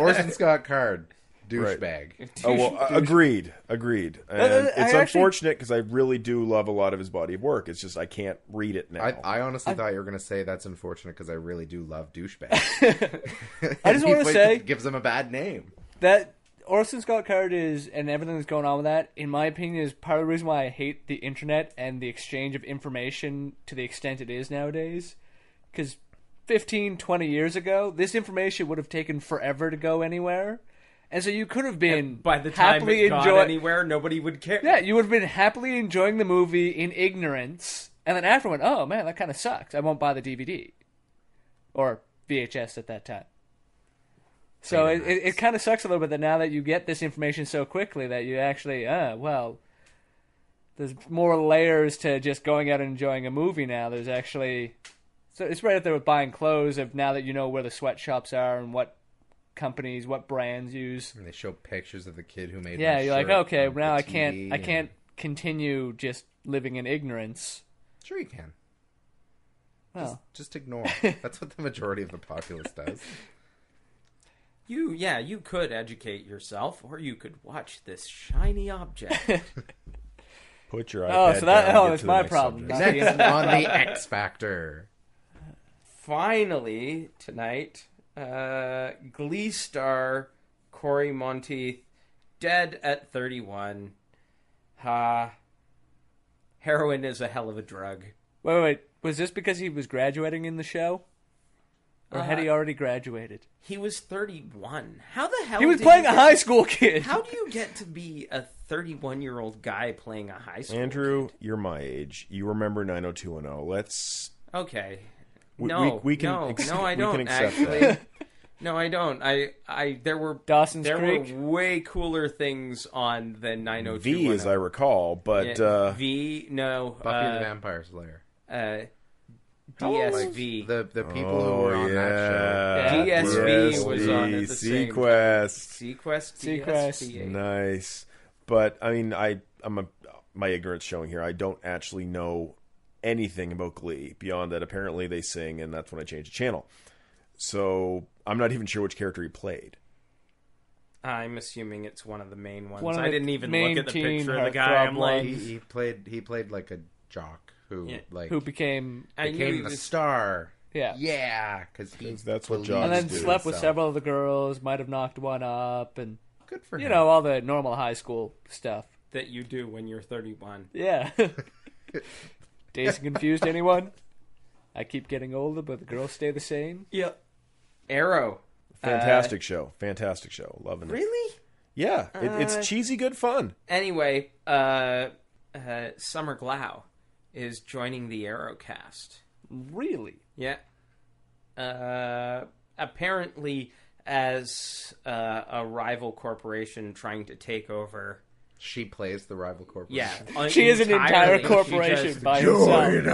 Orson Scott Card. Douchebag. Right. Oh, well, agreed. And it's unfortunate, because I really do love a lot of his body of work. It's just I can't read it now. I honestly thought you were going to say that's unfortunate, because I really do love douchebag. I just want to say... gives him a bad name. That Orson Scott Card is, and everything that's going on with that, in my opinion, is part of the reason why I hate the internet and the exchange of information to the extent it is nowadays. Because 15, 20 years ago, this information would have taken forever to go anywhere. And so you could have been and by the time it got anywhere, nobody would care. Yeah, you would have been happily enjoying the movie in ignorance, and then afterward, oh man, that kind of sucks. I won't buy the DVD or VHS at that time. So it kind of sucks a little bit that now that you get this information so quickly that you actually, there's more layers to just going out and enjoying a movie now. There's actually, so it's right up there with buying clothes. Of now that you know where the sweatshops are and what companies, what brands use. And they show pictures of the kid who made. Yeah, my you're like, shirt okay, on now the I can't, TV, I can't continue just living in ignorance. Sure, you can. Well, Just ignore. That's what the majority of the populace does. You could educate yourself, or you could watch this shiny object. Put your iPad Oh, so that- down and oh, get it's to the my next problem. subject. Next on the X Factor. Finally, tonight, Glee star Corey Monteith, dead at 31. Heroin is a hell of a drug. wait. Was this because he was graduating in the show? Or had he already graduated? He was 31. How the hell He was did playing you a get- high school kid. How do you get to be a 31-year-old guy playing a high school Andrew, kid? you're my age. You remember 90210. Let's. Okay. We- No, we can no, ex- no, I we don't can accept actually. that. No, I don't. There were Dawson's there Creek? were way cooler things on than 90210. V, as I recall, but Yeah, V, no, Buffy the Vampire Slayer. DSV. The people who were on that show. Yeah. DSV was on at the same time. Sequest. Sequest, Sequest. DSV. Nice, but I mean, my ignorance showing here. I don't actually know anything about Glee beyond that. Apparently, they sing, and that's when I changed the channel. So I'm not even sure which character he played. I'm assuming it's one of the main ones. One of I the didn't even main look at the teen picture of the guy. heartthrob I'm like, ones. He played like a jock who Yeah. Who became... I knew he became the was star. Yeah. Yeah, because that's what believes jocks And then do. in slept with himself. several of the girls, might have knocked one up, and, Good for him. you know, all the normal high school stuff. that you do when you're 31. Yeah. Dazed and Confused, anyone? I keep getting older, but the girls stay the same. Yep. Arrow. Fantastic show. Fantastic show. Loving it. Really? Yeah, it's cheesy good fun. Anyway, Summer Glau is joining the Arrow cast. Really? Yeah. Apparently, as a rival corporation trying to take over. She plays the rival corporation. Yeah, She is an entire entirely. She corporation just- by herself.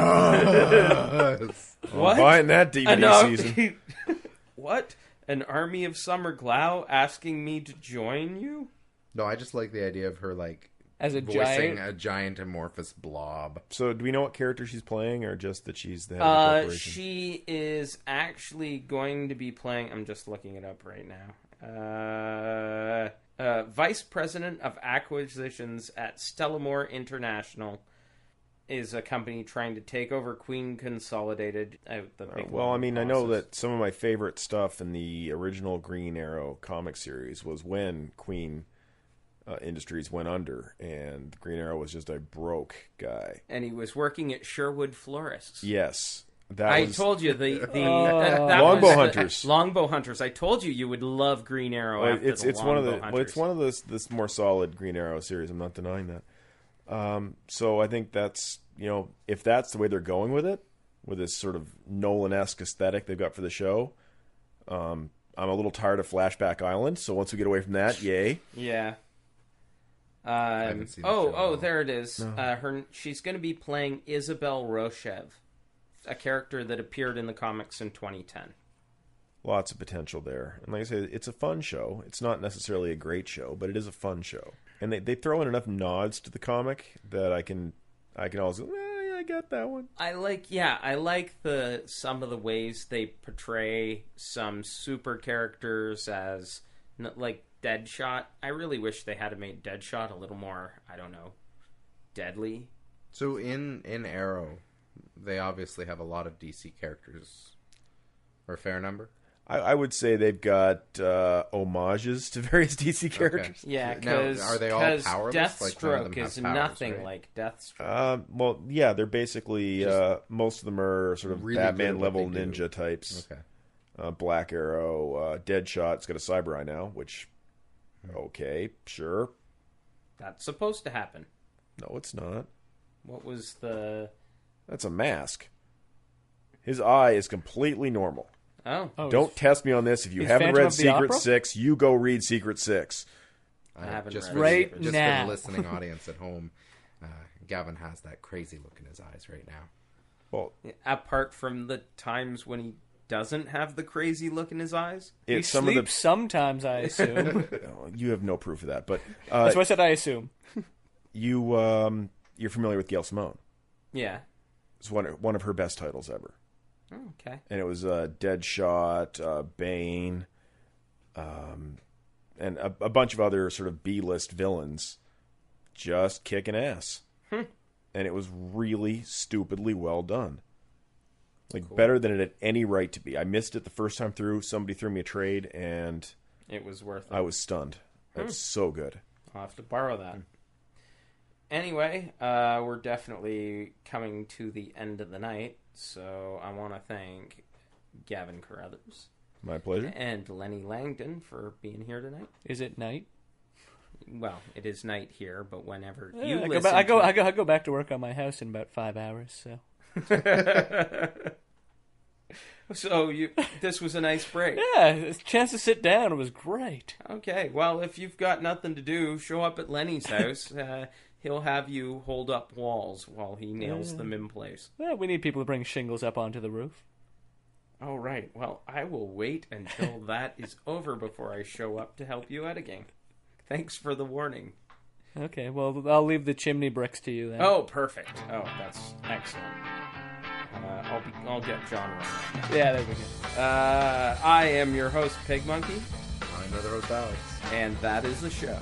us. What? Buying that DVD No. season. What? An army of Summer Glau asking me to join you? No, I just like the idea of her like As a voicing giant. a giant amorphous blob. So, do we know what character she's playing, or just that she's the head of the corporation? She is actually going to be playing. I'm just looking it up right now. Vice President of Acquisitions at Stellamore International is a company trying to take over Queen Consolidated. Well, I mean, I know that some of my favorite stuff in the original Green Arrow comic series was when Queen Industries went under, and Green Arrow was just a broke guy. And he was working at Sherwood Florists. Yes. I was, told you that Longbow was Hunters. Longbow Hunters. I told you would love Green Arrow. Well, After it's the one of Longbow the Hunters. it's one of this more solid Green Arrow series. I'm not denying that. So I think that's, you know, if that's the way they're going with it, with this sort of Nolan-esque aesthetic they've got for the show, I'm a little tired of Flashback Island. So once we get away from that, yay. Yeah. haven't seen the show at all. There it is. She's going to be playing Isabel Rochev, a character that appeared in the comics in 2010. Lots of potential there. And like I say, it's a fun show. It's not necessarily a great show, but it is a fun show. And they throw in enough nods to the comic that I can always go, yeah, I got that one. I like some of the ways they portray some super characters as like Deadshot. I really wish they had made Deadshot a little more, I don't know, deadly. So in Arrow, they obviously have a lot of DC characters. Or a fair number? I would say they've got homages to various DC characters. Yeah, Now, because are they all powerless? Like, none of them Deathstroke have is powers, nothing right? like Deathstroke. Well, yeah, they're basically most of them are sort of Really good at Batman what level they do. ninja types. Okay. Black Arrow, Deadshot's got a cyber eye now, which okay, sure. That's supposed to happen. No, it's not. What was the... That's a mask. His eye is completely normal. Oh. Don't test me on this. If you he's haven't Phantom read of the Secret Opera? 6, you go read Secret 6. I haven't just read for Right the, just now. for the listening audience at home, Gavin has that crazy look in his eyes right now. Well, Apart from the times when he doesn't have the crazy look in his eyes? He sleeps sometimes, I assume. You have no proof of that, but That's why I said I assume. you're familiar with Gail Simone. Yeah. It's one of her best titles ever. Oh, okay. And it was Deadshot, Bane, and a bunch of other sort of B-list villains just kicking ass. And it was really stupidly well done. Like, cool. Better than it had any right to be. I missed it the first time through. Somebody threw me a trade, and it was worth it. I was stunned. It was so good. I'll have to borrow that. Anyway, we're definitely coming to the end of the night, so I want to thank Gavin Carruthers. My pleasure. And Lenny Langdon for being here tonight. Is it night? Well, it is night here, but whenever you I listen, I go back to work on my house in about 5 hours. So, so this was a nice break. Yeah, a chance to sit down. It was great. Okay, well, if you've got nothing to do, show up at Lenny's house. He'll have you hold up walls while he nails them in place. Well, we need people to bring shingles up onto the roof. Oh, right. Well, I will wait until that is over before I show up to help you out again. Thanks for the warning. Okay, well, I'll leave the chimney bricks to you then. Oh, perfect. Oh, that's excellent. I'll get John right now. Yeah, there we go. I am your host, PigMonkey. I'm your other host, Alex. And that is the show.